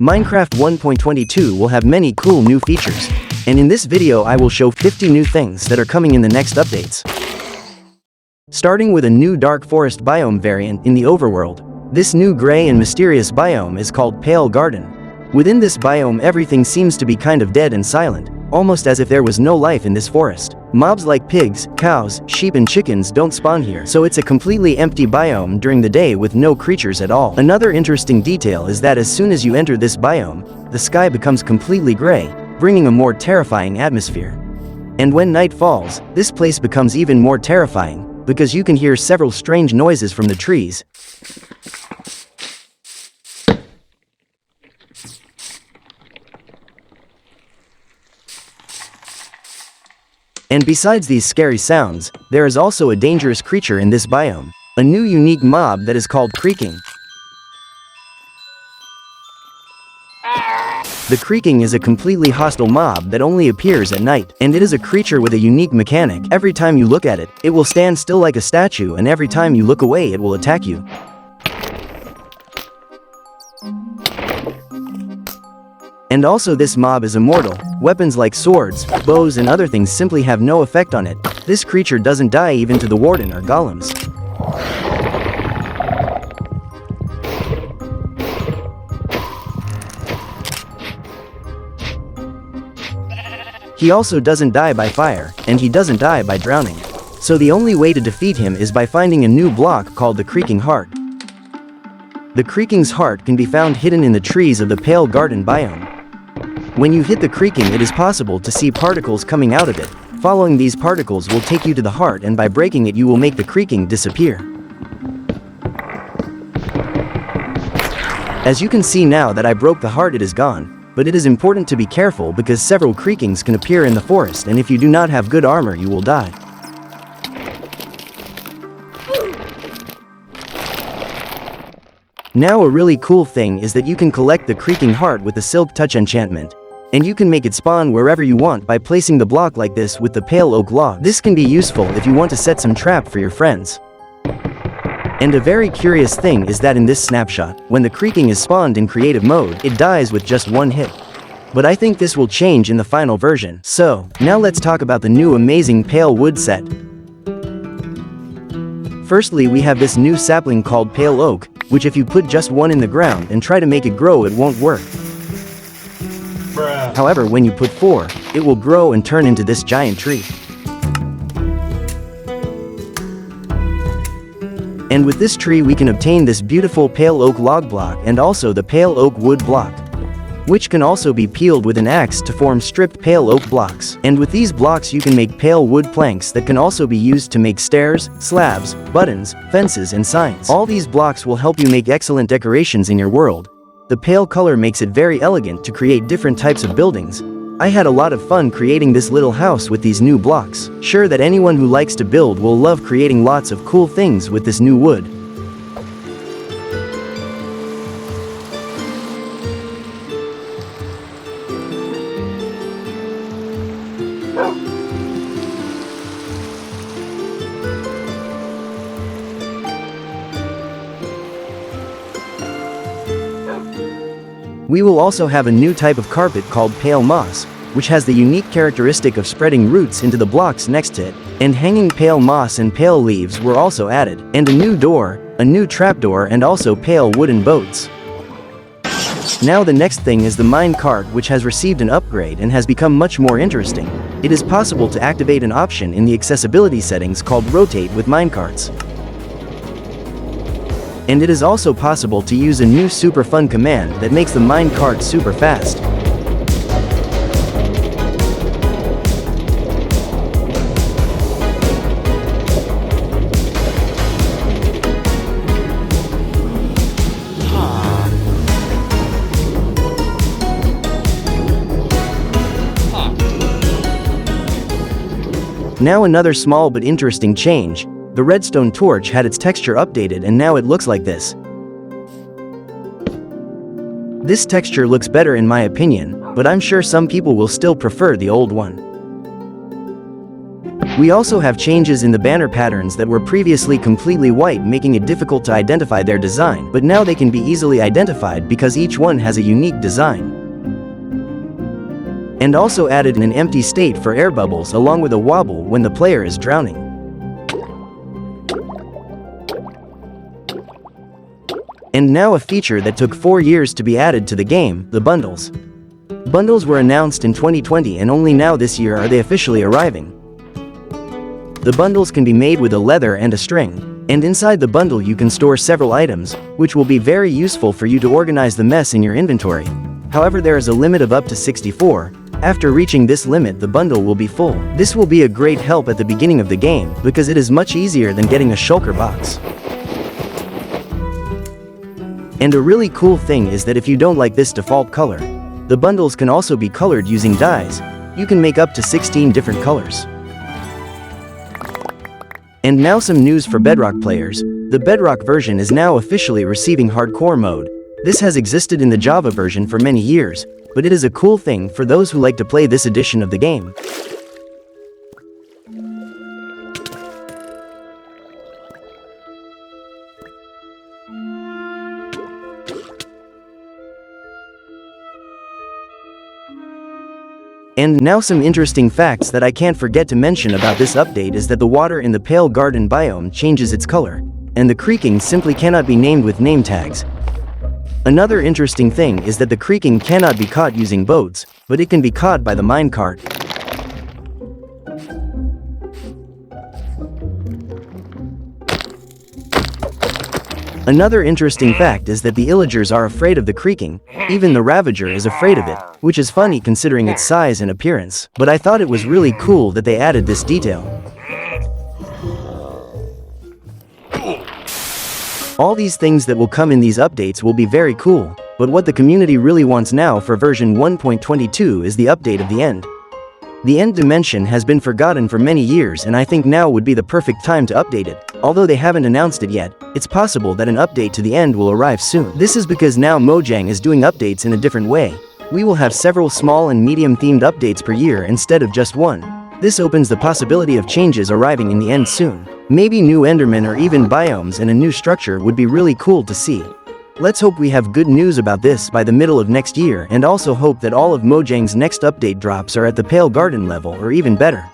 Minecraft 1.22 will have many cool new features, and in this video I will show 50 new things that are coming in the next updates. Starting with a new dark forest biome variant in the overworld. This new gray and mysterious biome is called Pale Garden. Within this biome everything seems to be kind of dead and silent, almost as if there was no life in this forest. Mobs like pigs, cows, sheep and chickens don't spawn here, so it's a completely empty biome during the day with no creatures at all. Another interesting detail is that as soon as you enter this biome, the sky becomes completely gray, bringing a more terrifying atmosphere. And when night falls, this place becomes even more terrifying, because you can hear several strange noises from the trees. And besides these scary sounds, there is also a dangerous creature in this biome, a new unique mob that is called Creaking. The Creaking is a completely hostile mob that only appears at night, and it is a creature with a unique mechanic. Every time you look at it, it will stand still like a statue, and every time you look away it will attack you. And also this mob is immortal. Weapons like swords, bows and other things simply have no effect on it. This creature doesn't die even to the warden or golems. He also doesn't die by fire, and he doesn't die by drowning. So the only way to defeat him is by finding a new block called the Creaking Heart. The Creaking's heart can be found hidden in the trees of the Pale Garden biome. When you hit the Creaking, it is possible to see particles coming out of it. Following these particles will take you to the heart, and by breaking it you will make the Creaking disappear. As you can see now that I broke the heart, it is gone, but it is important to be careful because several Creakings can appear in the forest, and if you do not have good armor you will die. Now a really cool thing is that you can collect the Creaking heart with the Silk Touch enchantment. And you can make it spawn wherever you want by placing the block like this with the pale oak log. This can be useful if you want to set some trap for your friends. And a very curious thing is that in this snapshot, when the Creaking is spawned in creative mode, it dies with just one hit. But I think this will change in the final version. So, now let's talk about the new amazing pale wood set. Firstly, we have this new sapling called pale oak, which if you put just one in the ground and try to make it grow, it won't work. However, when you put 4, it will grow and turn into this giant tree. And with this tree we can obtain this beautiful pale oak log block and also the pale oak wood block, which can also be peeled with an axe to form stripped pale oak blocks. And with these blocks you can make pale wood planks that can also be used to make stairs, slabs, buttons, fences and signs. All these blocks will help you make excellent decorations in your world. The pale color makes it very elegant to create different types of buildings. I had a lot of fun creating this little house with these new blocks. Sure that anyone who likes to build will love creating lots of cool things with this new wood. We will also have a new type of carpet called pale moss, which has the unique characteristic of spreading roots into the blocks next to it, and hanging pale moss and pale leaves were also added, and a new door, a new trapdoor and also pale wooden boats. Now the next thing is the Minecart, which has received an upgrade and has become much more interesting. It is possible to activate an option in the accessibility settings called rotate with minecarts. And it is also possible to use a new super fun command that makes the minecart super fast. Now another small but interesting change. The Redstone Torch had its texture updated and now it looks like this. This texture looks better in my opinion, but I'm sure some people will still prefer the old one. We also have changes in the banner patterns that were previously completely white, making it difficult to identify their design, but now they can be easily identified because each one has a unique design. And also added in an empty state for air bubbles along with a wobble when the player is drowning. And now a feature that took 4 years to be added to the game, the bundles. Bundles were announced in 2020 and only now this year are they officially arriving. The bundles can be made with a leather and a string, and inside the bundle you can store several items, which will be very useful for you to organize the mess in your inventory. However, there is a limit of up to 64. After reaching this limit, the bundle will be full. This will be a great help at the beginning of the game because it is much easier than getting a shulker box. And a really cool thing is that if you don't like this default color, the bundles can also be colored using dyes. You can make up to 16 different colors. And now some news for Bedrock players. The Bedrock version is now officially receiving hardcore mode. This has existed in the Java version for many years, but it is a cool thing for those who like to play this edition of the game. And now some interesting facts that I can't forget to mention about this update is that the water in the Pale Garden biome changes its color, and the creaking simply cannot be named with name tags. Another interesting thing is that the creaking cannot be caught using boats, but it can be caught by the minecart. Another interesting fact is that the illagers are afraid of the creaking. Even the Ravager is afraid of it, which is funny considering its size and appearance, but I thought it was really cool that they added this detail. All these things that will come in these updates will be very cool, but what the community really wants now for version 1.22 is the update of the end. The end dimension has been forgotten for many years, and I think now would be the perfect time to update it. Although they haven't announced it yet, it's possible that an update to the end will arrive soon. This is because now Mojang is doing updates in a different way. We will have several small and medium themed updates per year instead of just one. This opens the possibility of changes arriving in the end soon. Maybe new Endermen or even biomes and a new structure would be really cool to see. Let's hope we have good news about this by the middle of next year, and also hope that all of Mojang's next update drops are at the Pale Garden level or even better.